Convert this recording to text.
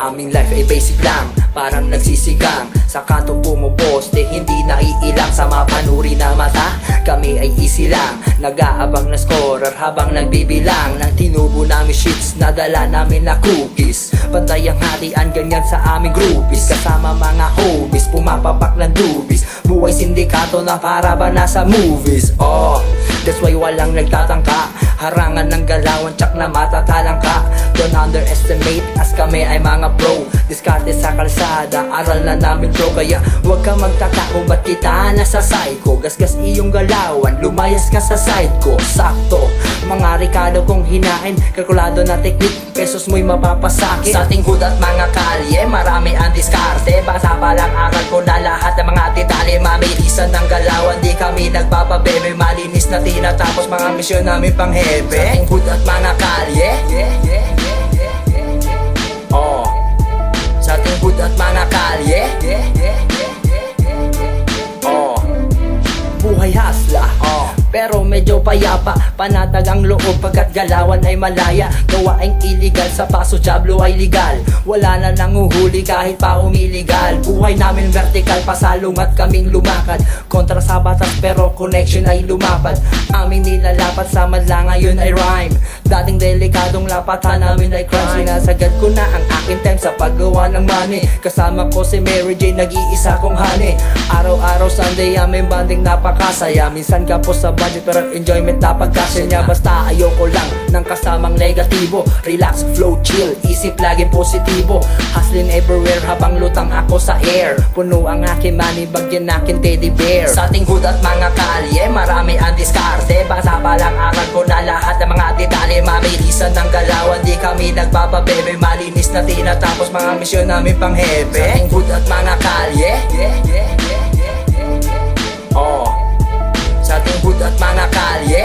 Aming life ay basic lang, parang nagsisigang sa kanto pumuposte, hindi naiilang sa mapanuri na mata. Kami ay easy lang, nag-aabang na scorer habang nagbibilang ng tinubo namin sheets na dala namin na cookies. Pantay ang hatian, ganyan sa aming groupies. Kasama mga homies, pumapapak ng dubis. Buhay sindikato na para ba nasa movies. Oh, that's why walang nagtatangka. Harangan ng galawan, tsak na matatalang ka. Don't underestimate as kami ay mga pro. Diskarte sa kalsada, aral na namin bro. Kaya huwag ka magtaka kung ba't kita nasa psycho. Gasgas iyong galawan, lumayas ka sa side ko. Sakto, mga Ricardo kong hinain. Kalkulado na teknik, pesos mo'y mapapasakit. Sa ating hood at mga kalye, marami ang diskarte. Basa pa lang aral ko na lahat ng mga detalye. Mamilisan ng galawan, di kami nagpapabebe. Malinis na tinatapos mga misyon namin pang hepe. Sa ating hood at mga kalye, oh, sa ating hood at mga kalye, oh, buhay hasla, oh, pero medyo payapa. Panatag ang loob pagkat galawan ay malaya. Gawaing illegal, sa paso jablo ay legal. Wala na nanguhuli kahit pa umiligal. Buhay namin vertical, pasalong at kaming lumakad. Kontra sa batas pero connection ay lumapad. Aming nilalapat sa madla ngayon ay rhyme. Dating delikadong lapatan namin ay crime. Sinasagad ko na ang aking time sa paggawa ng money. Kasama ko si Mary Jane, nag-iisa kong honey. Araw-araw Sunday aming banding napakasaya. Minsan ka po sa budget pero enjoyment na pagkasya niya. Basta ayoko lang ng kasamang negatibo. Relax, flow, chill, isip laging positibo. Hustling everywhere habang lutang ako sa air. Puno ang aking money, bagyan aking teddy bear. Sa ating hood at mga kalye, marami ang diskarte. Basa pa lang aral ko na lahat ng mga detalye. Mamilisan ng galawan, di kami nagpapabebe. Malinis na tinatapos mga misyon namin pang hepe. Sa ating hood at mga kalye, oh, sa ating hood at mga kalye,